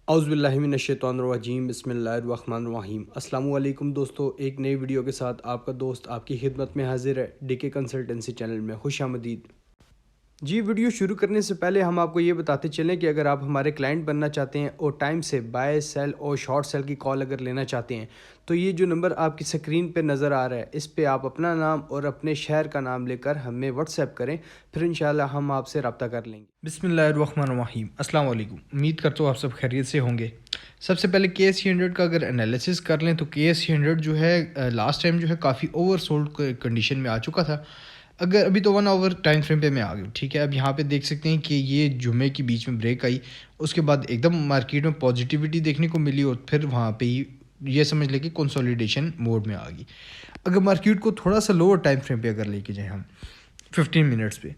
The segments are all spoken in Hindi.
औज़ुबिल्लाहिमिनश्शैतानिर्रजीम बिस्मिल्लाहिर्रहमानिर्रहीम। अस्सलामु अलैकुम दोस्तों, एक नई वीडियो के साथ आपका दोस्त आपकी खिदमत में हाजिर है। डीके कंसल्टेंसी चैनल में खुशामदीद। जी, वीडियो शुरू करने से पहले हम आपको ये बताते चलें कि अगर आप हमारे क्लाइंट बनना चाहते हैं और टाइम से बाय सेल और शॉर्ट सेल की कॉल अगर लेना चाहते हैं तो ये जो नंबर आपकी स्क्रीन पे नज़र आ रहा है इस पे आप अपना नाम और अपने शहर का नाम लेकर हमें व्हाट्सएप करें, फिर इंशाल्लाह हम आपसे रब्ता कर लेंगे। बिस्मिल्लाहिर्रहमानिर्रहीम। अस्सलाम वालेकुम। उम्मीद करता हूँ आप सब खैरियत से होंगे। सबसे पहले KSE 100 का अगर एनालिसिस कर लें तो KSE 100 जो है लास्ट टाइम जो है काफ़ी ओवर सोल्ड कंडीशन में आ चुका था। अगर अभी तो 1 आवर टाइम फ्रेम पे मैं आ गया, ठीक है। अब यहाँ पे देख सकते हैं कि ये जुमे के बीच में ब्रेक आई, उसके बाद एकदम मार्केट में पॉजिटिविटी देखने को मिली और फिर वहाँ पे ही ये समझ लें कि कंसोलिडेशन मोड में आ गई। अगर मार्केट को थोड़ा सा लोअर टाइम फ्रेम पे अगर लेके जाएँ हम 15 मिनट्स पे,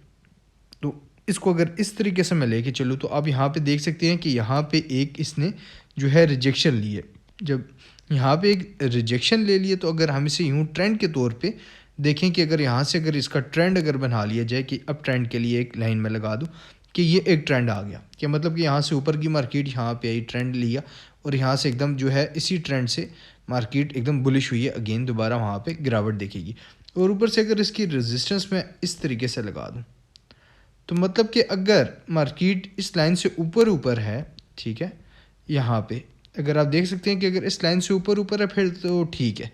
तो इसको अगर इस तरीके से मैं लेके चलूँ तो आप यहाँ पे देख सकते हैं कि यहाँ पे एक इसने जो है रिजेक्शन ली है। जब यहाँ पे एक रिजेक्शन ले लिए तो अगर हम इसे यूँ ट्रेंड के तौर पे देखें कि अगर यहाँ से अगर इसका ट्रेंड अगर बना लिया जाए कि अब ट्रेंड के लिए एक लाइन में लगा दूँ कि ये एक ट्रेंड आ गया, कि मतलब कि यहाँ से ऊपर की मार्केट यहाँ पे आई, ट्रेंड लिया और यहाँ से एकदम जो है इसी ट्रेंड से मार्केट एकदम बुलिश हुई है, अगेन दोबारा वहाँ पे गिरावट देखेगी। और ऊपर से अगर इसकी रेजिस्टेंस मैं इस तरीके से लगा दूँ तो मतलब कि अगर मार्केट इस लाइन से ऊपर है, ठीक है, यहाँ पे अगर आप देख सकते हैं कि अगर इस लाइन से ऊपर है फिर तो ठीक है,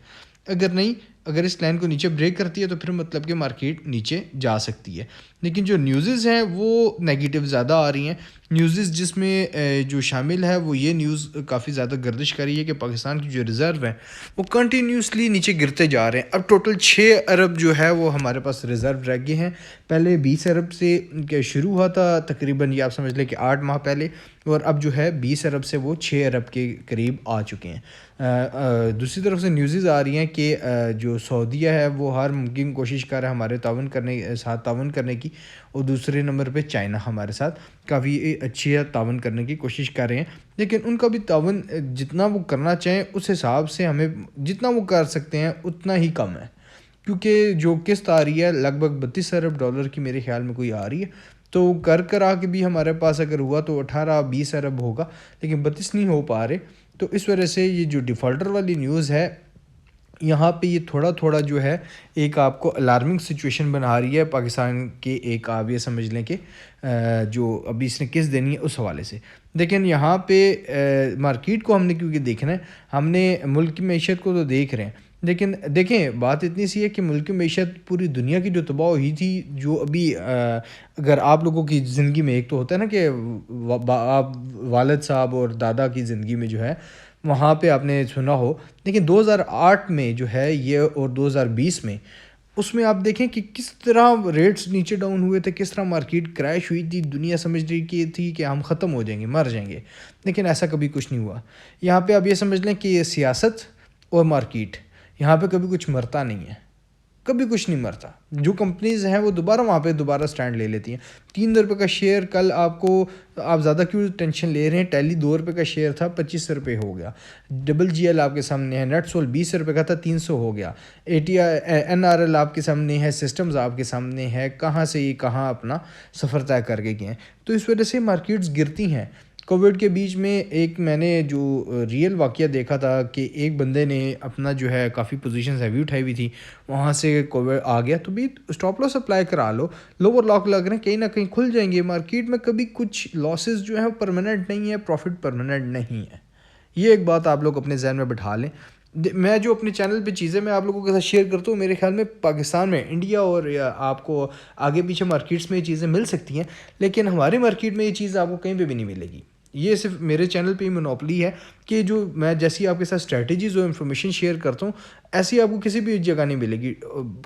अगर नहीं, अगर इस लाइन को नीचे ब्रेक करती है तो फिर मतलब कि मार्केट नीचे जा सकती है। लेकिन जो न्यूज़ हैं वो नेगेटिव ज़्यादा आ रही हैं। न्यूज़ जिसमें जो शामिल है वो ये न्यूज़ काफ़ी ज़्यादा गर्दिश कर रही है कि पाकिस्तान की जो रिज़र्व हैं वो कंटिन्यूसली नीचे गिरते जा रहे हैं। अब टोटल 6 अरब जो है वो हमारे पास रिज़र्व रह गए हैं। पहले 20 अरब से शुरू हुआ था, तकरीबन ये आप समझ लें कि 8 माह पहले, और अब जो है 20 अरब से वो 6 अरब के करीब आ चुके हैं। दूसरी तरफ से न्यूज़ आ रही हैं कि जो सऊदीया है वो हर मुमकिन कोशिश कर रहा है हमारे तावन करने की, और दूसरे नंबर पे चाइना हमारे साथ काफ़ी अच्छी तावन करने की कोशिश कर रहे हैं। लेकिन उनका भी तावन जितना वो करना चाहें उस हिसाब से हमें जितना वो कर सकते हैं उतना ही कम है, क्योंकि जो किस्त आ रही है लगभग 32 अरब डॉलर की मेरे ख्याल में कोई आ रही है, तो कर आके भी हमारे पास अगर हुआ तो 18-20 अरब होगा, लेकिन 32 नहीं हो पा रहे। तो इस वजह से ये जो डिफ़ॉल्टर वाली न्यूज़ है यहाँ पे ये थोड़ा थोड़ा जो है एक आपको अलार्मिंग सिचुएशन बना रही है पाकिस्तान के, एक आप ये समझ लें कि जो अभी इसने किस्त देनी है उस हवाले से। लेकिन यहाँ पे मार्केट को हमने क्योंकि देखना है, हमने मुल्क की मईशत को तो देख रहे हैं, लेकिन देखें बात इतनी सी है कि मुल्क की मईशत पूरी दुनिया की जो तबाह हुई थी, जो अभी अगर आप लोगों की ज़िंदगी में एक तो होता है ना कि आप वालिद साहब और दादा की ज़िंदगी में जो है वहाँ पे आपने सुना हो, लेकिन 2008 में जो है ये और 2020 में उसमें आप देखें कि किस तरह रेट्स नीचे डाउन हुए थे, किस तरह मार्केट क्रैश हुई थी, दुनिया समझ रही की थी कि हम ख़त्म हो जाएंगे, मर जाएंगे, लेकिन ऐसा कभी कुछ नहीं हुआ। यहाँ पे आप ये समझ लें कि ये सियासत और मार्केट, यहाँ पे कभी कुछ मरता नहीं है, कभी कुछ नहीं मरता। जो कंपनीज़ हैं वो दोबारा वहाँ पे दोबारा स्टैंड ले लेती हैं। 3 रुपये का शेयर कल आपको, आप ज़्यादा क्यों टेंशन ले रहे हैं, टैली 2 रुपये का शेयर था 25 रुपये हो गया, GGL आपके सामने है, नेटसोल 20 रुपये का था 300 हो गया, NRL आपके सामने है, सिस्टम्स आपके सामने है, कहाँ से ये कहाँ अपना सफ़र तय करके गए हैं। तो इस वजह से मार्केट्स गिरती हैं। कोविड के बीच में एक मैंने जो रियल वाक़या देखा था कि एक बंदे ने अपना जो है काफ़ी पोजीशंस हैवी उठाई हुई थी, वहाँ से कोविड आ गया तो भी स्टॉप लॉस अप्लाई करा लो, लोअर लॉक लग रहे हैं, कहीं ना कहीं खुल जाएंगे। मार्केट में कभी कुछ लॉसेस जो है परमानेंट नहीं है, प्रॉफिट परमानेंट नहीं है। ये एक बात आप लोग अपने जहन में बिठा लें। मैं जो अपने चैनल पे चीज़ें मैं आप लोगों के साथ शेयर करता हूँ, मेरे ख्याल में पाकिस्तान में, इंडिया और आपको आगे पीछे मार्केट्स में ये चीज़ें मिल सकती हैं, लेकिन हमारी मार्केट में ये चीज़ आपको कहीं पे भी नहीं मिलेगी। ये सिर्फ मेरे चैनल पे ही मोनोपोली है कि जो मैं जैसी आपके साथ स्ट्रैटेजीज़ और इन्फॉर्मेशन शेयर करता हूँ ऐसी आपको किसी भी जगह नहीं मिलेगी।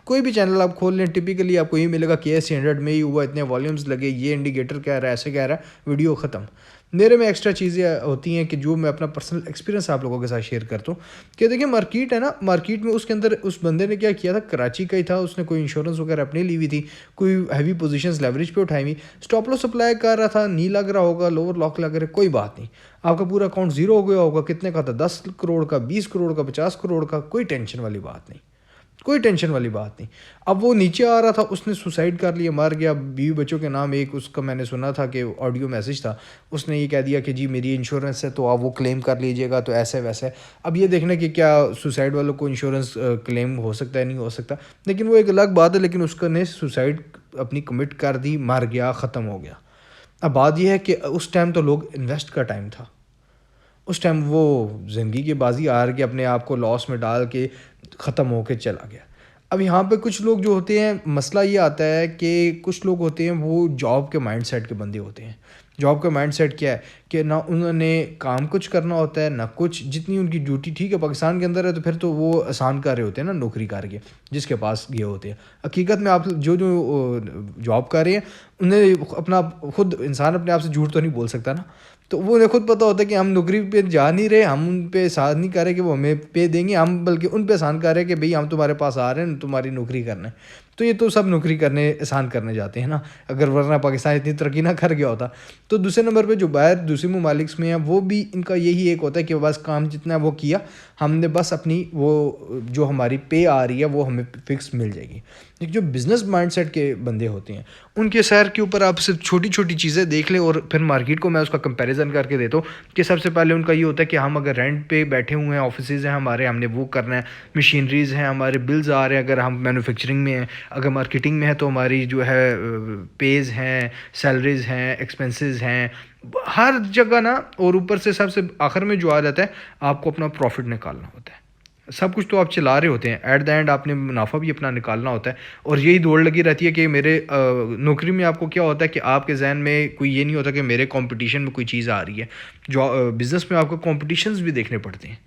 कोई भी चैनल आप खोल लें टिपिकली आपको ये मिलेगा KSE 100 में ही हुआ, इतने वॉल्यूम्स लगे, ये इंडिकेटर कह रहा है, ऐसे कह रहा है, वीडियो ख़त्म। मेरे में एक्स्ट्रा चीज़ें होती हैं कि जो मैं अपना पर्सनल एक्सपीरियंस आप लोगों के साथ शेयर करता हूँ कि देखिए मार्केट है ना, मार्केट में उसके अंदर उस बंदे ने क्या किया था, कराची का ही था, उसने कोई इंश्योरेंस वगैरह अपनी ली हुई थी, कोई हैवी पोजीशंस लेवरेज पे उठाई हुई, स्टॉप लॉस अप्लाई कर रहा था, नहीं लग रहा होगा, लोअर लॉक लग रहा है, कोई बात नहीं, आपका पूरा अकाउंट ज़ीरो हो गया होगा, कितने का था, 10 करोड़ का, 20 करोड़ का, 50 करोड़ का, कोई टेंशन वाली बात नहीं। कोई टेंशन वाली बात नहीं। अब वो नीचे आ रहा था, उसने सुसाइड कर लिया, मर गया, बीवी बच्चों के नाम, एक उसका मैंने सुना था कि ऑडियो मैसेज था, उसने ये कह दिया कि जी मेरी इंश्योरेंस है तो आप वो क्लेम कर लीजिएगा, तो ऐसे वैसे। अब ये देखना कि क्या सुसाइड वालों को इंश्योरेंस क्लेम हो सकता है, नहीं हो सकता, लेकिन वो एक अलग बात है। लेकिन उसने सुसाइड अपनी कमिट कर दी, मर गया, ख़त्म हो गया। अब बात यह है कि उस टाइम तो लोग इन्वेस्ट का टाइम था, उस टाइम वो ज़िंदगी की बाजी हार के अपने आप को लॉस में डाल के ख़त्म होके चला गया। अब यहाँ पे कुछ लोग जो होते हैं, मसला ये आता है कि कुछ लोग होते हैं वो जॉब के माइंडसेट के बंदे होते हैं। जॉब का माइंडसेट क्या है कि ना उन्होंने काम कुछ करना होता है ना कुछ, जितनी उनकी ड्यूटी, ठीक है पाकिस्तान के अंदर है तो फिर तो वो आसान कर रहे होते हैं ना नौकरी करके, जिसके पास ये होते हैं। हकीकत में आप जो जो जॉब कर रहे हैं उन्हें अपना खुद इंसान अपने आप से झूठ तो नहीं बोल सकता ना, तो वो उन्हें खुद पता होता है कि हम नौकरी पे जा नहीं रहे, हम उन पे एहसान नहीं कर रहे कि वो हमें पे देंगे, हम बल्कि उन पे एहसान कर रहे हैं कि भाई हम तुम्हारे पास आ रहे हैं, तुम्हारी नौकरी करना है। तो ये तो सब नौकरी करने एहसान करने जाते हैं ना, अगर वरना पाकिस्तान इतनी तरक्की ना कर गया होता। तो दूसरे नंबर पे जो बाहर दूसरे ममालिक में हैं वो भी इनका यही एक होता है कि बस काम जितना वो किया, हमने बस अपनी वो जो हमारी पे आ रही है वो हमें फिक्स मिल जाएगी। लेकिन जो बिज़नेस माइंडसेट के बंदे होते हैं उनके सैर के ऊपर आप सिर्फ छोटी छोटी चीज़ें देख लें, और फिर मार्केट को मैं उसका कंपैरिजन करके देता हूँ कि सबसे पहले उनका ये होता है कि हम अगर रेंट पे बैठे हुए हैं, ऑफिसेज हैं हमारे, हमने वो करना है, मशीनरीज़ हैं, हमारे बिल्स आ रहे हैं, अगर हम मैन्युफैक्चरिंग में हैं, अगर मार्केटिंग में है तो हमारी जो है पेज हैं, सैलरीज़ हैं, एक्सपेंसेस हैं, हर जगह ना। और ऊपर से सबसे आखिर में जो आ जाता है, आपको अपना प्रॉफिट निकालना होता है। सब कुछ तो आप चला रहे होते हैं, एट द एंड आपने मुनाफा भी अपना निकालना होता है। और यही दौड़ लगी रहती है कि मेरे नौकरी में आपको क्या होता है कि आपके जहन में कोई ये नहीं होता कि मेरे कंपटीशन में कोई चीज़ आ रही है। जो बिज़नेस में आपको कॉम्पिटिशन्स भी देखने पड़ते हैं,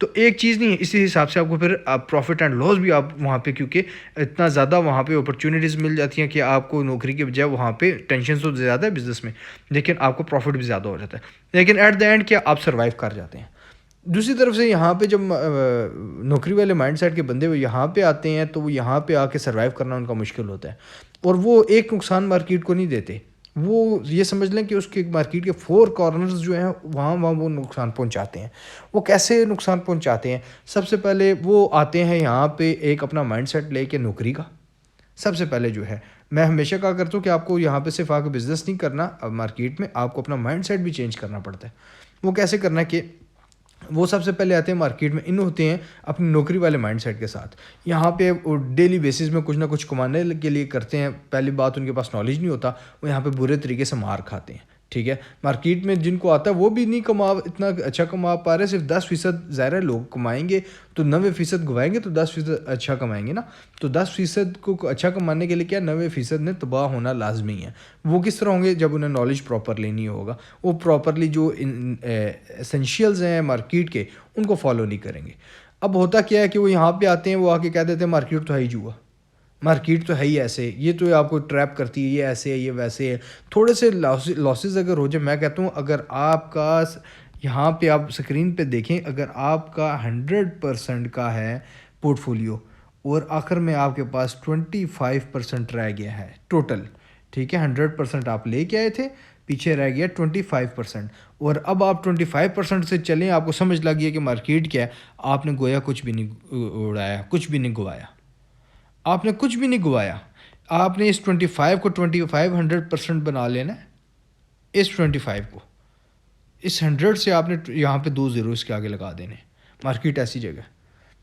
तो एक चीज़ नहीं है, इसी हिसाब से आपको फिर प्रॉफिट एंड लॉस भी आप वहाँ पे, क्योंकि इतना ज़्यादा वहाँ पे अपॉर्चुनिटीज़ मिल जाती हैं कि आपको नौकरी के बजाय वहाँ पे टेंशन तो ज़्यादा है बिज़नेस में, लेकिन आपको प्रॉफिट भी ज़्यादा हो जाता है। लेकिन एट द एंड क्या आप सर्वाइव कर जाते हैं। दूसरी तरफ से यहाँ पे जब नौकरी वाले माइंडसेट के बंदे वो यहाँ पे आते हैं तो वो यहाँ पे आके सर्वाइव करना उनका मुश्किल होता है, और वो एक नुकसान मार्केट को नहीं देते। वो ये समझ लें कि उसके मार्केट के 4 कॉर्नर्स जो हैं वहाँ वहाँ वो नुकसान पहुँचाते हैं। वो कैसे नुकसान पहुँचाते हैं? सबसे पहले वो आते हैं यहाँ पे एक अपना माइंडसेट लेके नौकरी का। सबसे पहले जो है, मैं हमेशा कहा करता हूँ कि आपको यहाँ पे सिर्फ आके बिज़नेस नहीं करना, मार्केट में आपको अपना माइंडसेट भी चेंज करना पड़ता है। वो कैसे करना है कि वो सबसे पहले आते हैं मार्केट में, इन होते हैं अपनी नौकरी वाले माइंडसेट के साथ। यहाँ पे वो डेली बेसिस में कुछ ना कुछ कमाने के लिए करते हैं। पहली बात, उनके पास नॉलेज नहीं होता, वो यहाँ पे बुरे तरीके से मार खाते हैं। ठीक है, मार्केट में जिनको आता है वो भी नहीं इतना अच्छा कमा पा रहे, सिर्फ 10% ज़ाहिर है लोग कमाएंगे तो 90% गवाएंगे, तो 10% अच्छा कमाएंगे ना। तो 10% को अच्छा कमाने के लिए क्या 90% ने तबाह होना लाजमी है। वो किस तरह होंगे? जब उन्हें नॉलेज प्रॉपरली नहीं होगा, वो प्रॉपरली जो एसेंशियल्स हैं मार्केट के उनको फॉलो नहीं करेंगे। अब होता क्या है कि वो यहाँ पे आते हैं, वो आके कह देते हैं मार्केट तो है ही जुआ, मार्केट तो है ही ऐसे, ये तो आपको ट्रैप करती है, ये ऐसे है, ये वैसे है। थोड़े से लॉसेस अगर हो जाए, मैं कहता हूँ अगर आपका यहाँ पे आप स्क्रीन पे देखें, अगर आपका 100% का है पोर्टफोलियो और आखिर में आपके पास 25% रह गया है टोटल, ठीक है, 100% आप लेके आए थे, पीछे रह गया 25%, और अब आप 25% से चलें, आपको समझ लग गया कि मार्केट क्या है, आपने गोया कुछ भी नहीं उड़ाया, कुछ भी नहीं गवाया, आपने कुछ भी नहीं गवाया। आपने इस 25 को 25 100% बना लेना है। इस 25 को इस 100 से आपने यहाँ पे 2 ज़ीरो इसके आगे लगा देने। मार्केट ऐसी जगह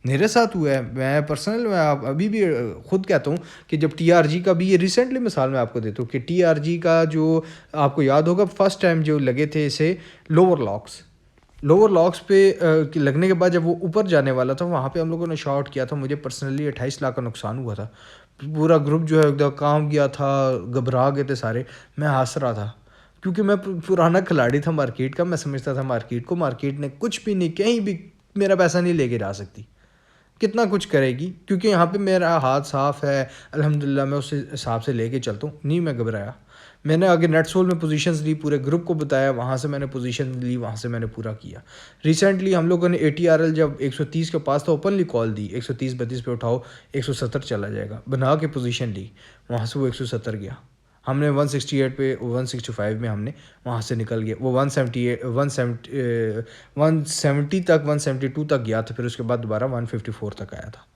मेरे साथ हुआ है, मैं पर्सनल मैं अभी भी खुद कहता हूँ कि जब टीआरजी का भी, ये रिसेंटली मिसाल मैं आपको देता हूँ कि टीआरजी का जो आपको याद होगा फर्स्ट टाइम जो लगे थे इसे लोअर लॉक्स पे लगने के बाद जब वो ऊपर जाने वाला था, वहाँ पे हम लोगों ने शॉर्ट किया था। मुझे पर्सनली 28 लाख का नुकसान हुआ था। पूरा ग्रुप जो है एकदम काम गया था, घबरा गए थे सारे। मैं हंस रहा था क्योंकि मैं पुराना खिलाड़ी था मार्केट का। मैं समझता था मार्केट ने कुछ भी नहीं, कहीं भी मेरा पैसा नहीं लेके जा सकती, कितना कुछ करेगी, क्योंकि यहाँ पे मेरा हाथ साफ़ है अल्हम्दुलिल्लाह, मैं उस हिसाब से लेके चलता हूँ। नहीं मैं घबराया, मैंने आगे नेटसोल में पोजीशंस ली, पूरे ग्रुप को बताया, वहाँ से मैंने पोजीशन ली, वहाँ से मैंने पूरा किया। रिसेंटली हम लोगों ने ATRL जब 130 के पास था ओपनली कॉल दी, 130-32 पे उठाओ, 170 चला जाएगा, बना के पोजीशन ली, वहाँ से वो 170 गया। हमने 168 पे 165 में हमने वहाँ से निकल गया। वो 170 तक 172 तक गया था, फिर उसके बाद दोबारा 154 तक आया था।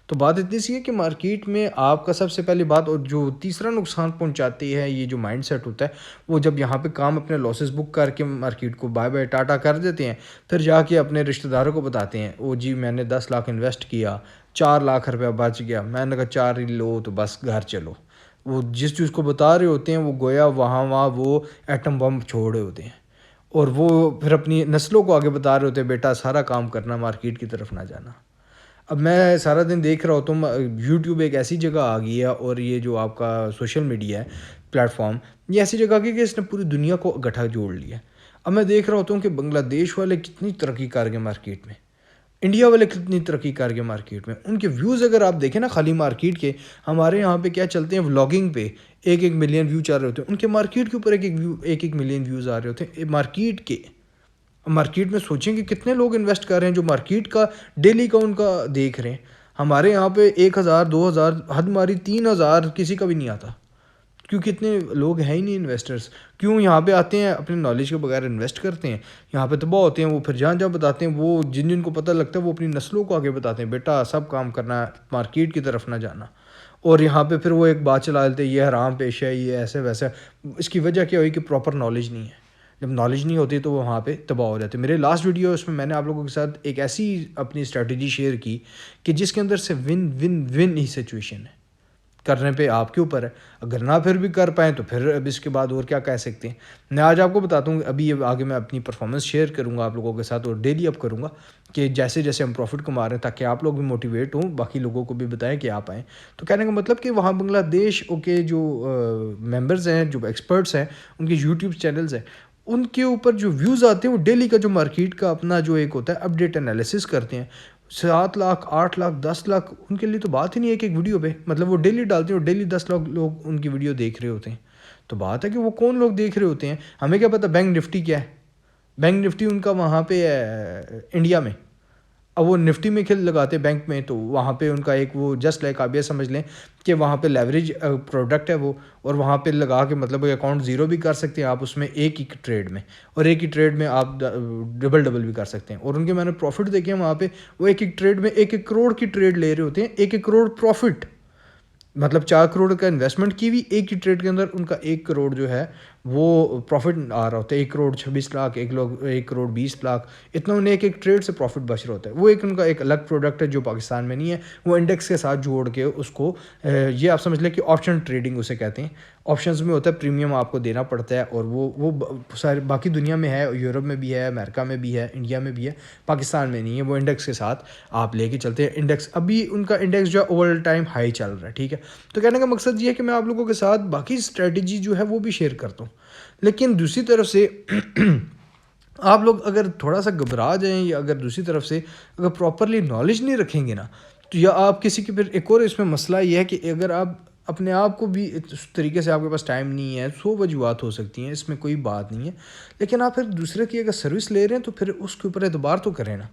तो बात इतनी सी है कि मार्केट में आपका सबसे पहली बात, और जो तीसरा नुकसान पहुंचाती है ये जो माइंडसेट होता है, वो जब यहाँ पे काम अपने लॉसेस बुक करके मार्केट को बाय बाय टाटा कर देते हैं, फिर जाके अपने रिश्तेदारों को बताते हैं, ओ जी मैंने 10 लाख इन्वेस्ट किया, 4 लाख रुपया बच गया, मैंने कहा 4 ही लो तो बस घर चलो। वो जिस चीज़ को बता रहे होते हैं वो गोया वहाँ वहाँ वो एटम बम छोड़ रहे होते हैं, और वो फिर अपनी नस्लों को आगे बता रहे होते हैं, बेटा सारा काम करना, मार्केट की तरफ ना जाना। अब मैं सारा दिन देख रहा होता हूँ यूट्यूब एक ऐसी जगह आ गई है, और ये जो आपका सोशल मीडिया है प्लेटफॉर्म, ये ऐसी जगह आ गई कि इसने पूरी दुनिया को गठा जोड़ लिया है। अब मैं देख रहा होता हूँ कि बांग्लादेश वाले कितनी तरक्की कर गए मार्केट में, इंडिया वाले कितनी तरक्की कर गए मार्केट में। उनके व्यूज़ अगर आप देखें ना खाली मार्केट के, हमारे यहाँ पे क्या चलते हैं व्लॉगिंग पे 1-1 मिलियन व्यू चल रहे होते हैं, उनके मार्केट के ऊपर 1-1 मिलियन व्यूज़ आ रहे होते हैं मार्केट के। मार्केट में सोचें कि कितने लोग इन्वेस्ट कर रहे हैं जो मार्केट का डेली का उनका देख रहे हैं। हमारे यहाँ पे 1,000 2,000 हद मारी 3,000 किसी का भी नहीं आता, क्योंकि इतने लोग हैं ही नहीं इन्वेस्टर्स। क्यों यहाँ पे आते हैं अपने नॉलेज के बगैर इन्वेस्ट करते हैं, यहाँ पे तबाह होते हैं। वो फिर जहाँ जहाँ बताते हैं, वो जिन जिनको पता लगता है वो अपनी नस्लों को आगे बताते हैं, बेटा सब काम करना है, मार्केट की तरफ ना जाना। और यहाँ पे फिर वो एक बात चला देते हैं, ये हराम पेशा है, ये ऐसे वैसे। इसकी वजह क्या हुई कि प्रॉपर नॉलेज नहीं है। जब नॉलेज नहीं होती तो वो वहाँ पे तबाह हो जाते। मेरे लास्ट वीडियो उसमें मैंने आप लोगों के साथ एक ऐसी अपनी स्ट्रैटेजी शेयर की कि जिसके अंदर से विन विन विन ही सिचुएशन है। करने पे आपके ऊपर है, अगर ना फिर भी कर पाएँ तो फिर अब इसके बाद और क्या कह सकते हैं। मैं आज आपको बताता हूँ, अभी ये आगे मैं अपनी परफॉर्मेंस शेयर करूँगा आप लोगों के साथ, और डेली अप करूँगा कि जैसे जैसे हम प्रॉफिट कमा रहे हैं, ताकि आप लोग भी मोटिवेट हों, बाकी लोगों को भी बताएं कि आप आएँ। तो कहने का मतलब कि वहाँ बांग्लादेश के जो मेंबर्स हैं, जो एक्सपर्ट्स हैं, उनके यूट्यूब चैनल्स हैं, उनके ऊपर जो व्यूज़ आते हैं वो डेली का जो मार्केट का अपना जो एक होता है अपडेट एनालिसिस करते हैं। 7 लाख 8 लाख 10 लाख, उनके लिए तो बात ही नहीं है एक वीडियो पे, मतलब वो डेली डालते हैं और डेली 10 लाख लोग उनकी वीडियो देख रहे होते हैं। तो बात है कि वो कौन लोग देख रहे होते हैं, हमें क्या पता बैंक निफ्टी क्या है। बैंक निफ्टी उनका वहाँ पे है इंडिया में। अब वो निफ्टी में खेल लगाते बैंक में, तो वहाँ पे उनका एक वो जस्ट लाइक आप ये समझ लें कि वहाँ पे लेवरेज प्रोडक्ट है वो, और वहाँ पे लगा के मतलब अकाउंट ज़ीरो भी कर सकते हैं आप उसमें एक ही ट्रेड में, और एक ही ट्रेड में आप डबल डबल भी कर सकते हैं। और उनके मैंने प्रॉफिट देखे हैं वहाँ पे, वो एक एक ट्रेड में 1-1 करोड़ की ट्रेड ले रहे होते हैं, 1-1 करोड़ प्रॉफिट। मतलब 4 करोड़ का इन्वेस्टमेंट की हुई, एक ही ट्रेड के अंदर उनका 1 करोड़ जो है वो प्रॉफिट आ रहा होता है। 1 करोड़ 26 लाख, 1 करोड़ 20 लाख, इतना उन्हें एक एक ट्रेड से प्रॉफिट बच रहा होता है। वो एक उनका एक अलग प्रोडक्ट है जो पाकिस्तान में नहीं है, वो इंडेक्स के साथ जोड़ के उसको ये आप समझ लें कि ऑप्शन ट्रेडिंग उसे कहते हैं। ऑप्शंस में होता है प्रीमियम आपको देना पड़ता है, और वो सारी बाकी दुनिया में है, यूरोप में भी है, अमेरिका में भी है, इंडिया में भी है, पाकिस्तान में नहीं है। वो इंडेक्स के साथ आप लेके चलते हैं। इंडेक्स अभी उनका इंडेक्स जो है ऑल टाइम हाई चल रहा है, ठीक है। तो कहने का मकसद ये है कि मैं आप लोगों के साथ बाकी स्ट्रेटजी जो है वो भी शेयर करता हूँ, लेकिन दूसरी तरफ से आप लोग अगर थोड़ा सा घबरा जाएं, या अगर दूसरी तरफ से अगर प्रॉपरली नॉलेज नहीं रखेंगे ना, तो या आप किसी की, फिर एक और इसमें मसला ये है कि अगर आप अपने आप को भी इस तरीके से, आपके पास टाइम नहीं है, 100 वजूहत हो सकती हैं, इसमें कोई बात नहीं है, लेकिन आप फिर दूसरे की अगर सर्विस ले रहे हैं तो फिर उसके ऊपर एतबार तो करें ना।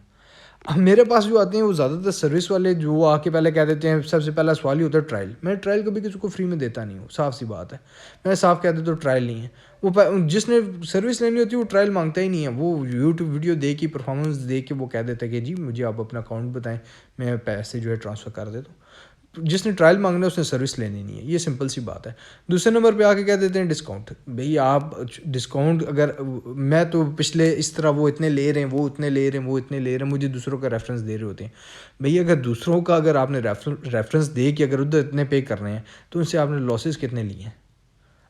अब मेरे पास जो आते हैं वो ज़्यादातर सर्विस वाले, जो आके पहले कह देते हैं, सबसे पहला सवाल ही होता है ट्रायल। मैं ट्रायल कभी किसी को फ्री में देता नहीं हूँ, साफ सी बात है। मैं साफ कह देता हूँ ट्रायल नहीं है। वो जिसने सर्विस लेनी होती है वो ट्रायल मांगता ही नहीं है, वो यूट्यूब वीडियो देख के, परफॉर्मेंस देख के वो कह देता है कि जी मुझे आप अपना अकाउंट बताएं, मैं पैसे जो है ट्रांसफ़र कर देता हूँ। जिसने ट्रायल मांगना है उसने सर्विस लेनी नहीं है, ये सिंपल सी बात है। दूसरे नंबर पे आके कह देते हैं डिस्काउंट। भाई आप डिस्काउंट, अगर मैं तो पिछले इस तरह वो इतने ले रहे हैं, वो इतने ले रहे हैं, वो इतने ले रहे हैं, मुझे दूसरों का रेफरेंस दे रहे होते हैं। भैया अगर दूसरों का अगर आपने रेफरेंस दे के अगर उधर इतने पे कर रहे हैं, तो उनसे आपने लॉसेस कितने लिए हैं।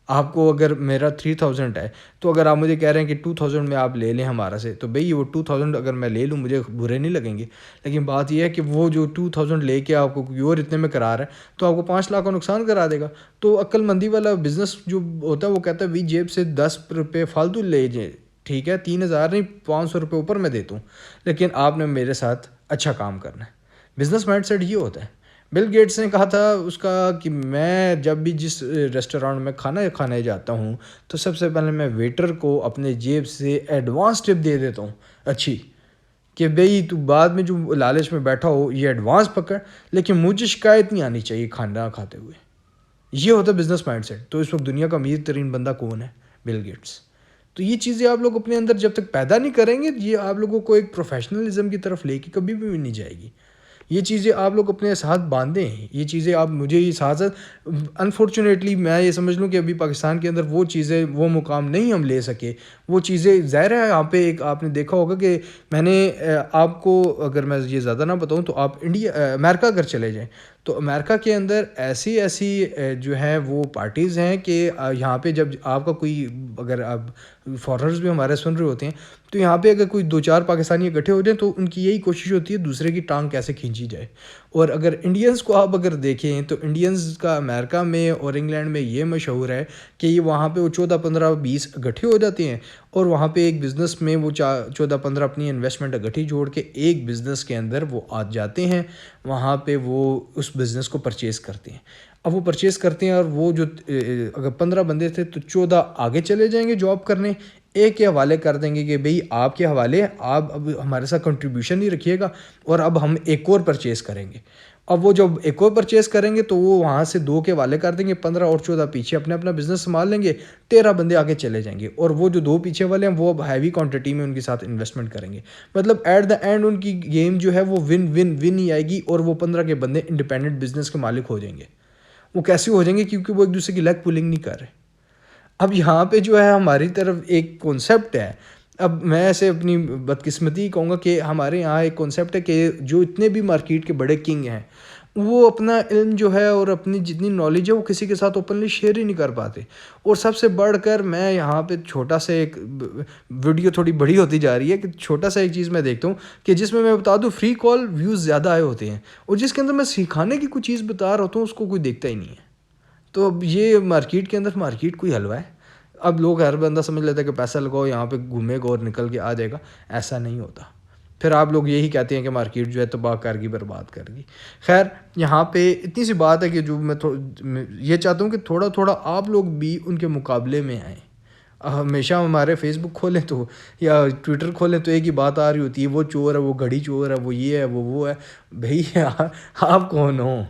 आपको अगर मेरा 3000 है, तो अगर आप मुझे कह रहे हैं कि 2000 में आप ले लें हमारा से, तो भाई वो 2000 अगर मैं ले लूँ मुझे बुरे नहीं लगेंगे। लेकिन बात यह है कि वो जो 2000 लेके आपको कोई और इतने में करा रहा है, तो आपको 5 लाख का नुकसान करा देगा। तो अक्लमंदी वाला बिजनेस जो होता है वो कहता है भाई जेब से 10 रुपये फालतू ले जाए, ठीक है, 3000 नहीं 500 रुपये ऊपर मैं देता हूँ, लेकिन आपने मेरे साथ अच्छा काम करना है। बिजनेस माइंडसेट ये होता है। बिल गेट्स ने कहा था उसका कि मैं जब भी जिस रेस्टोरेंट में खाना खाने जाता हूँ, तो सबसे पहले मैं वेटर को अपने जेब से एडवांस टिप दे देता हूँ अच्छी, कि भाई तू बाद में जो लालच में बैठा हो ये एडवांस पकड़, लेकिन मुझे शिकायत नहीं आनी चाहिए खाना खाते हुए। ये होता है बिजनेस माइंडसेट। तो इस वक्त दुनिया का अमीर तरीन बंदा कौन है? Bill Gates. तो ये चीज़ें आप लोग अपने अंदर जब तक पैदा नहीं करेंगे, ये आप लोगों को एक प्रोफेशनलिज्म की तरफ लेके कभी भी नहीं जाएगी। ये चीज़ें आप लोग अपने साथ बांधे हैं, ये चीज़ें आप मुझे ये साथ साथ अनफॉर्चुनेटली मैं ये समझ लूँ कि अभी पाकिस्तान के अंदर वो चीज़ें वो मुकाम नहीं हम ले सके। वो चीज़ें ज़ाहिर है यहाँ पे एक आपने देखा होगा कि मैंने आपको अगर मैं ये ज़्यादा ना बताऊँ तो आप अमेरिका अगर चले जाएँ तो अमेरिका के अंदर ऐसी ऐसी जो है वो पार्टीज़ हैं कि यहाँ पे जब आपका कोई अगर आप फॉरेनर्स भी हमारे सुन रहे होते हैं तो यहाँ पे अगर कोई 2-4 पाकिस्तानी इकट्ठे हो जाएँ तो उनकी यही कोशिश होती है दूसरे की टांग कैसे खींची जाए। और अगर इंडियंस को आप अगर देखें तो इंडियंस का अमेरिका में और इंग्लैंड में ये मशहूर है कि ये वहाँ पे वो 14-15-20 इकट्ठे हो जाते हैं और वहाँ पे एक बिज़नेस में वो 14-15 अपनी इन्वेस्टमेंट इकट्ठी जोड़ के एक बिज़नेस के अंदर वो आ जाते हैं। वहाँ पे वो उस बिज़नेस को परचेज़ करते हैं। अब वो परचेज़ करते हैं और वो जो अगर 15 बंदे थे तो 14 आगे चले जाएंगे जॉब करने, एक के हवाले कर देंगे कि भाई आपके हवाले आप अब हमारे साथ कंट्रीब्यूशन नहीं रखिएगा और अब हम एक और परचेज़ करेंगे। अब वो जब एक और परचेज़ करेंगे तो वो वहाँ से 2 के हवाले कर देंगे, 15 और 14 पीछे अपने अपना बिज़नेस संभाल लेंगे, 13 बंदे आगे चले जाएंगे और वो जो 2 पीछे वाले हैं वो अब हैवी क्वांटिटी में उनके साथ इन्वेस्टमेंट करेंगे। मतलब एट द एंड उनकी गेम जो है वो विन विन विन ही आएगी और वो 15 के बंदे इंडिपेंडेंट बिज़नेस के मालिक हो जाएंगे। वो कैसे हो जाएंगे? क्योंकि वो एक दूसरे की लेग पुलिंग नहीं कर रहे। अब यहाँ पे जो है हमारी तरफ एक कॉन्सेप्ट है। अब मैं ऐसे अपनी बदकिस्मती कहूँगा कि हमारे यहाँ एक कॉन्सेप्ट है कि जो इतने भी मार्केट के बड़े किंग हैं वो अपना इल्म जो है और अपनी जितनी नॉलेज है वो किसी के साथ ओपनली शेयर ही नहीं कर पाते। और सबसे बढ़कर मैं यहाँ पे छोटा सा एक वीडियो थोड़ी बड़ी होती जा रही है कि छोटा सा एक चीज़ मैं देखता हूँ कि जिसमें मैं बता दूँ फ्री कॉल व्यूज़ ज़्यादा आए होते हैं और जिसके अंदर मैं सिखाने की कुछ चीज़ बता रहा होता हूँ उसको कोई देखता ही नहीं है। तो अब ये मार्केट के अंदर मार्केट कोई हलवा है। अब लोग हर बंदा समझ लेता है कि पैसा लगाओ यहाँ पे घूमेगा और निकल के आ जाएगा। ऐसा नहीं होता। फिर आप लोग यही कहते हैं कि मार्केट जो है तबाह करेगी बर्बाद करेगी। खैर यहाँ पे इतनी सी बात है कि जो मैं ये चाहता हूँ कि थोड़ा थोड़ा आप लोग भी उनके मुकाबले में आएँ। हमेशा हमारे फेसबुक खोलें तो या ट्विटर खोलें तो एक ही बात आ रही होती है, वो चोर है, वो घड़ी चोर है, वो ये है, वो है। भैया आप कौन हो?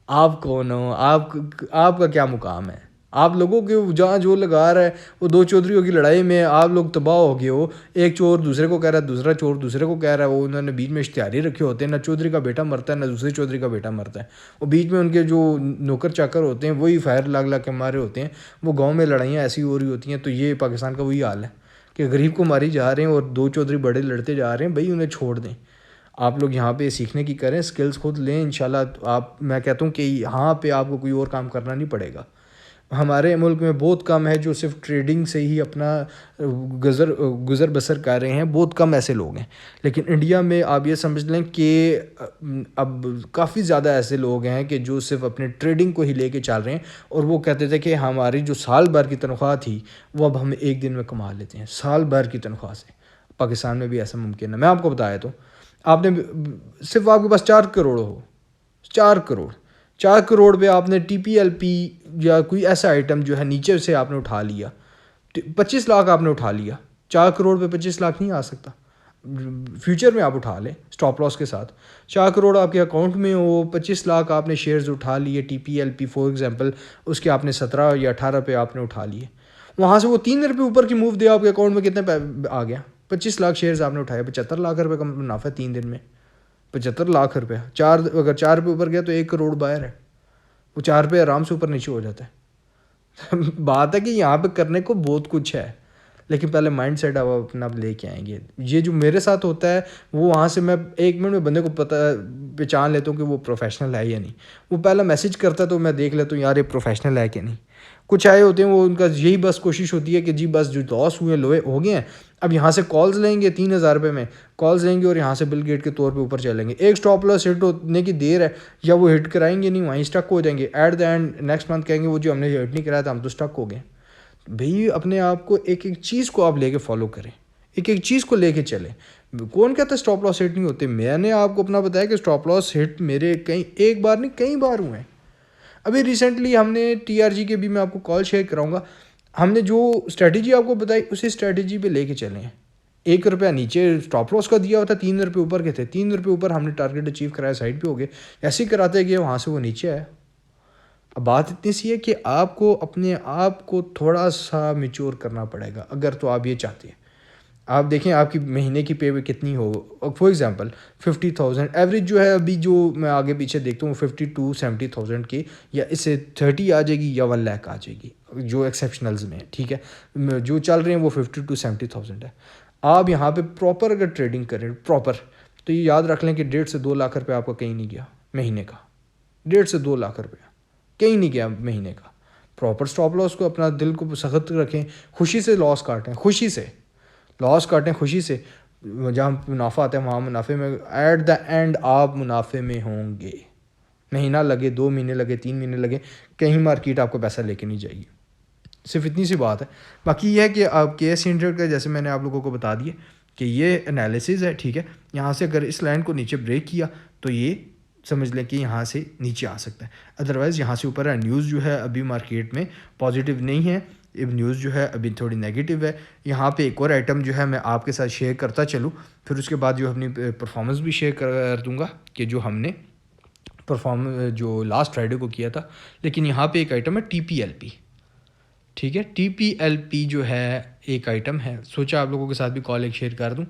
आप कौन हो? आपका क्या मुकाम है? आप लोगों के जहाँ जो लगा रहा है वो 2 चौधरियों की लड़ाई में आप लोग तबाह हो गए हो। एक चोर दूसरे को कह रहा है, दूसरा चोर दूसरे को कह रहा है। वो उन्होंने बीच में इश्तिहारी रखे होते हैं, ना चौधरी का बेटा मरता है ना दूसरे चौधरी का बेटा मरता है। वो बीच में उनके जो नौकर चाकर होते हैं वही फायर लाग लाग के मारे होते हैं। वो गाँव में लड़ाइयाँ ऐसी हो रही होती हैं। तो ये पाकिस्तान का वही हाल है कि गरीब को मारी जा रहे हैं और 2 चौधरी बड़े लड़ते जा रहे हैं। भाई उन्हें छोड़ दें। आप लोग यहाँ पे सीखने की करें, स्किल्स खुद लें इंशाल्लाह। तो आप मैं कहता हूँ कि यहाँ पे आपको कोई और काम करना नहीं पड़ेगा। हमारे मुल्क में बहुत कम है जो सिर्फ ट्रेडिंग से ही अपना गुज़र बसर कर रहे हैं। बहुत कम ऐसे लोग हैं। लेकिन इंडिया में आप ये समझ लें कि अब काफ़ी ज़्यादा ऐसे लोग हैं कि जो सिर्फ अपने ट्रेडिंग को ही लेके चल रहे हैं और वो कहते थे कि हमारी जो साल भर की तनख्वाह थी वो अब हम एक दिन में कमा लेते हैं। साल भर की तनख्वाह से पाकिस्तान में भी ऐसा मुमकिन है। मैं आपको बताया तो आपने सिर्फ आपके पास 4 करोड़ हो, 4 करोड़ पे आपने TPLP या कोई ऐसा आइटम जो है नीचे से आपने उठा लिया, 25 लाख आपने उठा लिया। 4 करोड़ पे 25 लाख नहीं आ सकता। फ्यूचर में आप उठा लें स्टॉप लॉस के साथ। 4 करोड़ आपके अकाउंट में हो, 25 लाख आपने शेयर्स उठा लिए TPLP फॉर एग्जांपल, उसके आपने 17 या 18 पे आपने उठा लिए। वहाँ से वो 3 रुपये ऊपर की मूव दिया आपके अकाउंट में कितने आ गया? 25 लाख शेयर्स आपने उठाए, 75 लाख रुपये का मुनाफा 3 दिन में। 75 लाख रुपये अगर 4 रुपये ऊपर गया तो 1 करोड़ बाहर है। वो 4 रुपये आराम से ऊपर नीचे हो जाता है। बात है कि यहाँ पे करने को बहुत कुछ है, लेकिन पहले माइंड सेट आप अपना लेके आएंगे। ये जो मेरे साथ होता है वो वहाँ से मैं 1 मिनट में बंदे को पहचान लेता हूँ कि वो प्रोफेशनल है या नहीं। वो पहला मैसेज करता है तो मैं देख लेता हूँ यार ये प्रोफेशनल है कि नहीं। कुछ आए होते हैं वो उनका यही बस कोशिश होती है कि जी बस जो लॉस हुए लोए हो गए हैं, अब यहाँ से कॉल्स लेंगे 3000 रुपये में कॉल्स लेंगे और यहाँ से बिल गेट के तौर पे ऊपर चलेंगे। एक स्टॉप लॉस हिट होने की देर है या वो हिट कराएंगे नहीं, वहीं स्टक हो जाएंगे। At the end next month कहेंगे वो जो हमने हिट नहीं कराया था हम तो स्टक हो गए। भाई अपने आप को एक एक चीज़ को आप लेके फॉलो करें, एक एक चीज़ को लेके चलें। कौन कहता है स्टॉप लॉस हिट नहीं होते? मैंने आपको अपना बताया कि स्टॉप लॉस हिट मेरे एक बार नहीं कई बार हुए हैं। अभी रिसेंटली हमने TRG के भी मैं आपको कॉल शेयर कराऊंगा। हमने जो स्ट्रेटजी आपको बताई उसी स्ट्रेटजी पे लेके चले हैं। 1 रुपया नीचे स्टॉप लॉस का दिया हुआ था, 3 रुपये ऊपर के थे, 3 रुपये ऊपर हमने टारगेट अचीव कराया, साइड पे हो गए। ऐसे ही कराते गए वहाँ से वो नीचे आया। अब बात इतनी सी है कि आपको अपने आप को थोड़ा सा मैच्योर करना पड़ेगा अगर तो आप ये चाहते हैं। आप देखें आपकी महीने की पे कितनी हो। फॉर एग्जांपल 50,000 एवरेज जो है अभी जो मैं आगे पीछे देखता हूँ 50 to 70,000 की, या इससे 30 आ जाएगी या 1 लाख आ जाएगी जो एक्सेप्शनल्स में है, ठीक है। जो चल रहे हैं वो 50 to 70,000 है। आप यहाँ पे प्रॉपर अगर ट्रेडिंग करें प्रॉपर, तो ये याद रख लें कि 1.5 से 2 लाख रुपये आपका कहीं नहीं गया महीने का। 1.5 से 2 लाख रुपया कहीं नहीं गया महीने का। प्रॉपर स्टॉप लॉस को अपना दिल को सख्त रखें, खुशी से लॉस काटें, खुशी से लॉस काटें, खुशी से। जहाँ मुनाफा आता है वहाँ मुनाफे में एट द एंड आप मुनाफे में होंगे। महीना लगे, 2 महीने लगे, 3 महीने लगे, कहीं मार्केट आपको पैसा लेके नहीं जाएगी। सिर्फ इतनी सी बात है। बाकी यह है कि आप KSE 100 का जैसे मैंने आप लोगों को बता दिया कि ये एनालिसिस है, ठीक है। यहाँ से अगर इस लाइन को नीचे ब्रेक किया तो ये समझ लें कि यहाँ से नीचे आ सकता है, अदरवाइज़ यहाँ से ऊपर है। न्यूज़ जो है अभी मार्केट में पॉजिटिव नहीं है, न्यूज़ जो है अभी थोड़ी नेगेटिव है। यहाँ पे एक और आइटम जो है मैं आपके साथ शेयर करता चलूँ, फिर उसके बाद जो अपनी परफॉर्मेंस भी शेयर कर दूँगा कि जो हमने जो लास्ट फ्राइडे को किया था। लेकिन यहाँ पे एक आइटम है TPLP, ठीक है। TPLP जो है एक आइटम है, सोचा आप लोगों के साथ भी कॉल एक शेयर कर दूँ।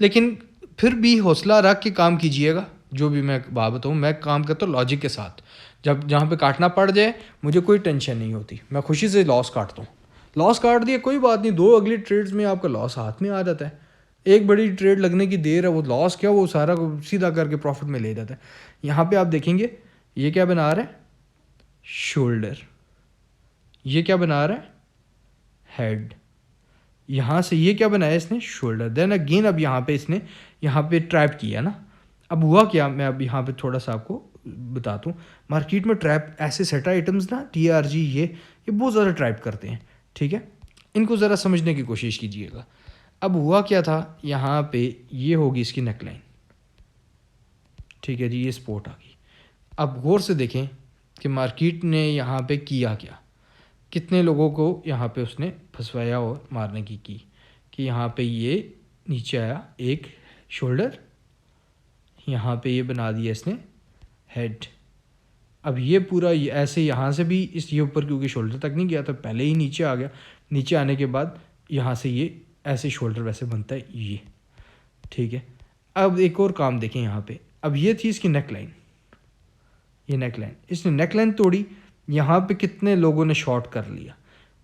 लेकिन फिर भी हौसला रख के काम कीजिएगा। जो भी मैं बात बताऊँ, मैं काम करता हूँ लॉजिक के साथ। जब जहाँ पे काटना पड़ जाए मुझे कोई टेंशन नहीं होती, मैं खुशी से लॉस काटता हूँ। लॉस काट दिया कोई बात नहीं, 2 अगली ट्रेड्स में आपका लॉस हाथ में आ जाता है। एक बड़ी ट्रेड लगने की देर है, वो लॉस क्या वो सारा सीधा करके प्रॉफिट में ले जाता है। यहाँ पे आप देखेंगे ये क्या बना रहा है, शोल्डर। ये क्या बना रहा है, हेड। यहाँ से ये क्या बनाया इसने, शोल्डर। देन अगेन अब यहाँ पे इसने यहाँ पे ट्रैप किया ना। अब हुआ क्या, मैं अब यहाँ पे थोड़ा सा आपको बताता हूँ। मार्केट में ट्रैप ऐसे सेट आइटम्स ना, TRG ये बहुत ज़्यादा ट्रैप करते हैं, ठीक है। इनको ज़रा समझने की कोशिश कीजिएगा। अब हुआ क्या था, यहाँ पे ये होगी इसकी नेकलाइन, ठीक है जी, ये सपोर्ट आ गई। अब गौर से देखें कि मार्केट ने यहाँ पे किया क्या, कितने लोगों को यहाँ पे उसने फंसवाया और मारने की कि यहाँ पे ये नीचे आया एक शोल्डर, यहाँ पे ये बना दिया इसने हेड। अब ये पूरा ऐसे यहाँ से भी इस ये ऊपर क्योंकि शोल्डर तक नहीं गया तो पहले ही नीचे आ गया। नीचे आने के बाद यहाँ से ये ऐसे शोल्डर वैसे बनता है ये, ठीक है। अब एक और काम देखें यहाँ पे, अब ये थी इसकी नेकलाइन, ये नेकलाइन, इसने नेकलाइन तोड़ी। यहाँ पे कितने लोगों ने शॉर्ट कर लिया,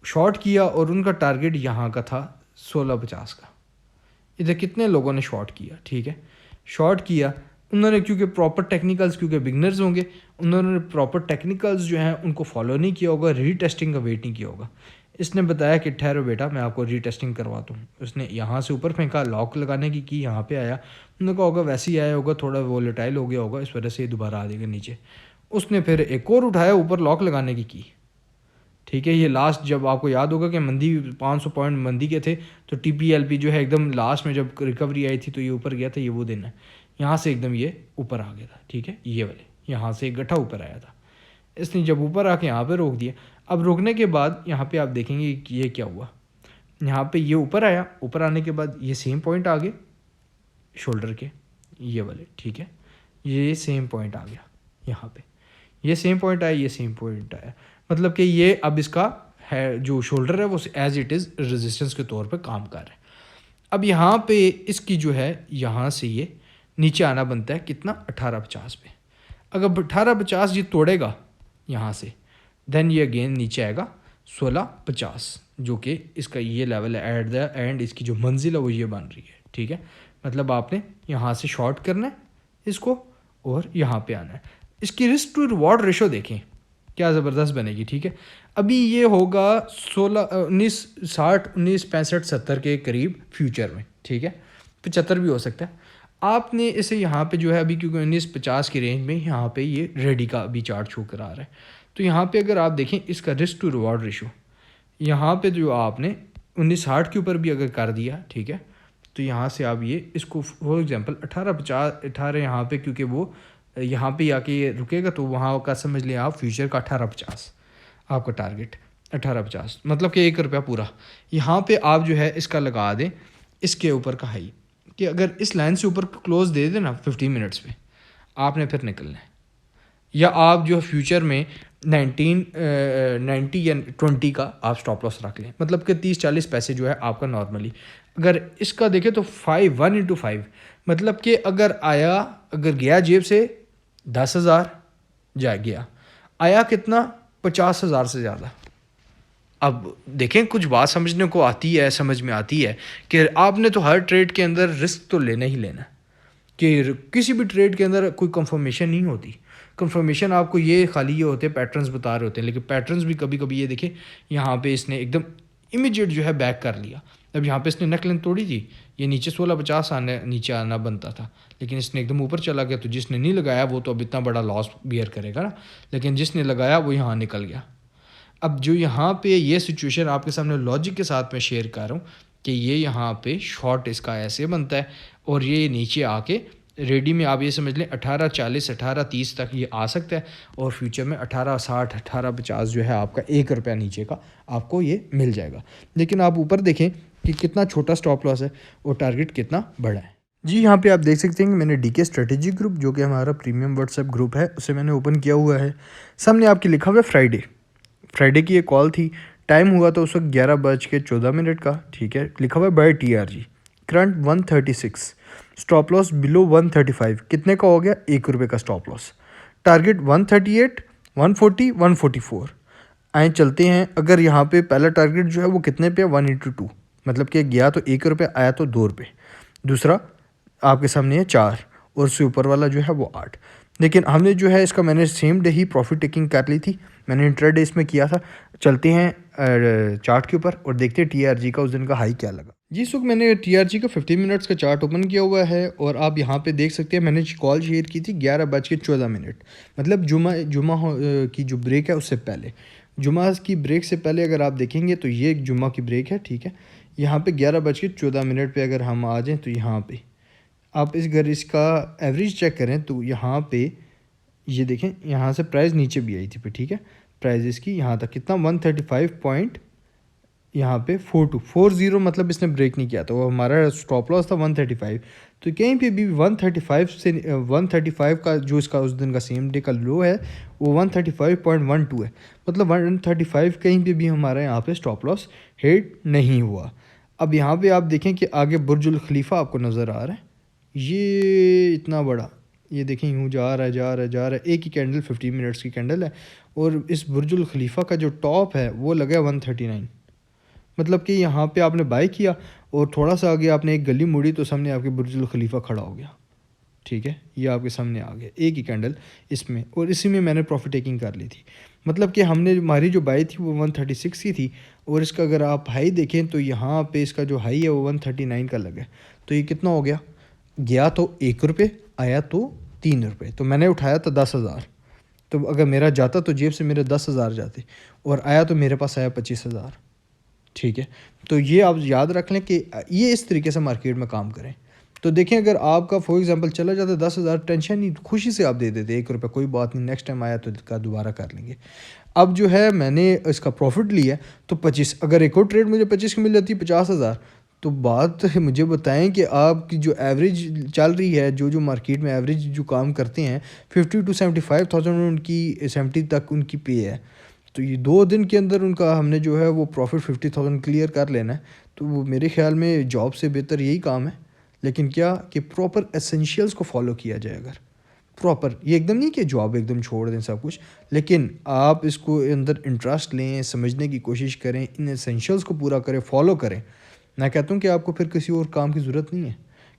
शॉर्ट किया और उनका टारगेट यहाँ का था 1650 का। इधर कितने लोगों ने शॉर्ट किया, ठीक है। शॉर्ट किया उन्होंने, क्योंकि प्रॉपर टेक्निकल्स, क्योंकि बिगनर्स होंगे, उन्होंने प्रॉपर टेक्निकल्स जो हैं उनको फॉलो नहीं किया होगा, रीटेस्टिंग का वेट नहीं किया होगा। इसने बताया कि ठहरो बेटा मैं आपको रीटेस्टिंग करवाता हूँ। उसने यहाँ से ऊपर फेंका, लॉक लगाने की यहाँ पे आया, उन्होंने कहा होगा वैसे ही आया होगा, थोड़ा वोलेटाइल हो गया होगा, इस वजह से ये दोबारा आ जाएगा नीचे। उसने फिर एक और उठाया ऊपर लॉक लगाने की, ठीक है। ये लास्ट जब आपको याद होगा कि मंदी 500 पॉइंट मंदी के थे, तो TPLP जो है एकदम लास्ट में जब रिकवरी आई थी तो ये ऊपर गया था, ये वो दिन है। यहाँ से एकदम ये ऊपर आ गया था, ठीक है। ये वाले यहाँ से एक गट्ठा ऊपर आया था, इसने जब ऊपर आके यहाँ पे रोक दिया। अब रोकने के बाद यहाँ पे आप देखेंगे कि ये क्या हुआ, यहाँ पे ये ऊपर आया, ऊपर आने के बाद ये सेम पॉइंट आ गए शोल्डर के ये वाले, ठीक है। ये सेम पॉइंट आ गया यहाँ पे, ये सेम पॉइंट आया, ये सेम पॉइंट आया, मतलब कि ये अब इसका है जो शोल्डर है वो एज इट इज़ रेजिस्टेंस के तौर पे काम कर रहा है। अब यहाँ पे इसकी जो है यहाँ से ये नीचे आना बनता है कितना, 1850 पे। अगर 1850 ये तोड़ेगा यहाँ से, देन ये अगेन नीचे आएगा 1650, जो कि इसका ये लेवल है। एट द एंड इसकी जो मंजिल है वो ये बन रही है, ठीक है। मतलब आपने यहाँ से शॉर्ट करना है इसको और यहाँ पे आना है। इसकी रिस्क टू रिवॉर्ड रेशो देखें क्या ज़बरदस्त बनेगी, ठीक है। अभी ये होगा 1960 1965 70 के करीब फ्यूचर में, ठीक है। 75 भी हो सकता है। आपने इसे यहाँ पे जो है अभी क्योंकि 1950 की रेंज में यहाँ पे ये रेडी का अभी चार्ट शो करा रहा है, तो यहाँ पे अगर आप देखें इसका रिस्क टू रिवॉर्ड रेशो, यहाँ पे जो आपने 1960 के ऊपर भी अगर कर दिया, ठीक है, तो यहाँ से आप ये इसको फॉर एग्जांपल 18 यहाँ पे, क्योंकि वो यहाँ पे आके ये रुकेगा तो वहाँ का समझ लें आप फ्यूचर का 1850 आपका टारगेट 1850, मतलब कि 1 रुपया पूरा। यहाँ पे आप जो है इसका लगा दें इसके ऊपर का हाई, कि अगर इस लाइन से ऊपर क्लोज दे दें ना 15 मिनट्स पे, आपने फिर निकलना है। या आप जो फ्यूचर में 90 या 20 का आप स्टॉप लॉस रख लें, मतलब कि 30-40 पैसे जो है आपका नॉर्मली। अगर इसका देखें तो 1 × 5 मतलब कि अगर गया जेब से 10,000 जा गया, आया कितना 50,000 से ज़्यादा। अब देखें कुछ बात समझ में आती है कि आपने तो हर ट्रेड के अंदर रिस्क तो लेना ही लेना, कि किसी भी ट्रेड के अंदर कोई कंफर्मेशन नहीं होती। कंफर्मेशन आपको ये खाली ये होते हैं, पैटर्न्स बता रहे होते हैं, लेकिन पैटर्न्स भी कभी कभी ये देखें यहाँ पे इसने एकदम इमीडिएट जो है बैक कर लिया। अब यहाँ पे इसने नेक लेंथ तोड़ी थी, ये नीचे 1650 नीचे आना बनता था, लेकिन इसने एकदम ऊपर चला गया। तो जिसने नहीं लगाया वो तो अब इतना बड़ा लॉस बियर करेगा ना, लेकिन जिसने लगाया वो यहाँ निकल गया। अब जो यहाँ पे ये सिचुएशन आपके सामने लॉजिक के साथ मैं शेयर कर रहा हूँ कि ये यहाँ पे शॉर्ट इसका ऐसे बनता है और ये नीचे आके रेडी में आप ये समझ लें 1840 1830 तक ये आ सकता है, और फ्यूचर में 1860 1850 जो है आपका 1 रुपया नीचे का आपको ये मिल जाएगा। लेकिन आप ऊपर देखें कि कितना छोटा स्टॉप लॉस है और टारगेट कितना बड़ा है। जी यहाँ पे आप देख सकते हैं कि मैंने डीके स्ट्रेटेजिक ग्रुप, जो कि हमारा प्रीमियम व्हाट्सएप ग्रुप है, उसे मैंने ओपन किया हुआ है। सामने आपके लिखा हुआ है फ्राइडे की ये कॉल थी। टाइम हुआ तो उस वक्त 11:14 का, ठीक है। लिखा हुआ है by TRG, current 136, stop loss below 135। कितने का हो गया? 1 रुपये का स्टॉप लॉस। टारगेट 138, 140, 144। आए चलते हैं। अगर यहाँ पे पहला टारगेट जो है वो कितने पे? 1/2, मतलब कि गया तो 1 रुपये, आया तो 2 रुपये। दूसरा आपके सामने है 4, और उससे ऊपर वाला जो है वो 8। लेकिन हमने जो है इसका मैंने सेम डे ही प्रॉफिट टेकिंग कर ली थी, मैंने इंट्राडे इसमें किया था। चलते हैं चार्ट के ऊपर और देखते हैं TRG का उस दिन का हाई क्या लगा। जी इस वक्त मैंने TRG का 15 मिनट्स का चार्ट ओपन किया हुआ है, और आप यहाँ पे देख सकते हैं मैंने कॉल शेयर की थी 11:14, मतलब जुमा की जो ब्रेक है उससे पहले। जुमा की ब्रेक से पहले अगर आप देखेंगे तो ये जुमा की ब्रेक है, ठीक है। यहाँ पे 11:14 पे अगर हम आ जाएँ तो यहाँ पे आप इसका एवरेज चेक करें तो यहाँ पे ये देखें, यहाँ से प्राइस नीचे भी आई थी पे, ठीक है। प्राइस इसकी यहाँ तक कितना 135 पॉइंट यहाँ पे 4240, मतलब इसने ब्रेक नहीं किया था। वो हमारा स्टॉप लॉस था 135। तो कहीं पे भी 135 का जो इसका उस दिन का सेम डे का लो है वो 135.12 है, मतलब 135 कहीं पे भी हमारा यहाँ पे स्टॉप लॉस हिट नहीं हुआ। अब यहाँ पे आप देखें कि आगे बुर्जुल खलीफा आपको नज़र आ रहा है, ये इतना बड़ा, ये देखें यूँ जा रहा है। एक ही कैंडल 15 मिनट्स की कैंडल है, और इस बुर्जुल खलीफा का जो टॉप है वो लगा 139, मतलब कि यहाँ पे आपने बाय किया और थोड़ा सा आगे आपने एक गली मुड़ी तो सामने आपके बुर्जुल खलीफा खड़ा हो गया, ठीक है। ये आपके सामने आ गया एक ही कैंडल इसमें, और इसी में मैंने प्रॉफिट टेकिंग कर ली थी। मतलब कि हमारी जो बाई थी वो 136 की थी, और इसका अगर आप हाई देखें तो यहाँ पे इसका जो हाई है वो 139 का लगा है। तो ये कितना हो गया? गया तो 1 रुपये, आया तो 3 रुपये। तो मैंने उठाया था 10,000, तो अगर मेरा जाता तो जेब से मेरे 10,000 जाते, और आया तो मेरे पास आया 25,000, ठीक है। तो ये आप याद रख लें कि ये इस तरीके से मार्केट में काम करें। तो देखें अगर आपका फॉर एग्जांपल चला जाता 10,000, टेंशन नहीं, खुशी से आप दे देते 1 रुपये, कोई बात नहीं, नेक्स्ट टाइम आया तो इसका दोबारा कर लेंगे। अब जो है मैंने इसका प्रॉफिट लिया तो 25, अगर एक और ट्रेड मुझे 25 की मिल जाती 50,000, तो बात मुझे बताएं कि आपकी जो एवरेज चल रही है, जो मार्केट में एवरेज जो काम करते हैं 50 to 75,000 उनकी 70 तक उनकी पे है। तो ये 2 दिन के अंदर उनका हमने जो है वो प्रॉफिट 50,000 क्लियर कर लेना है। तो वो मेरे ख्याल में जॉब से बेहतर यही काम है। लेकिन क्या कि प्रॉपर एसेंशियल्स को फॉलो किया जाए। अगर प्रॉपर, ये एकदम नहीं कि जॉब एकदम छोड़ दें सब कुछ, लेकिन आप इसको अंदर इंटरेस्ट लें, समझने की कोशिश करें, इन एसेंशियल्स को पूरा करें, फॉलो करें। मैं कहता हूँ कि आपको फिर किसी और काम की ज़रूरत नहीं है,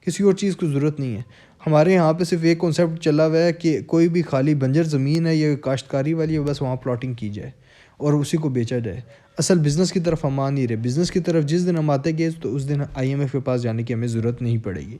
किसी और चीज़ की ज़रूरत नहीं है। हमारे यहाँ पे सिर्फ एक कॉन्सेप्ट चला हुआ है कि कोई भी खाली बंजर ज़मीन है या काश्तकारी वाली है, बस वहाँ प्लॉटिंग की जाए और उसी को बेचा जाए। असल बिज़नेस की तरफ हम आ नहीं रहे। बिज़नेस की तरफ जिस दिन हम आते गए तो उस दिन IMF के पास जाने की हमें ज़रूरत नहीं पड़ेगी।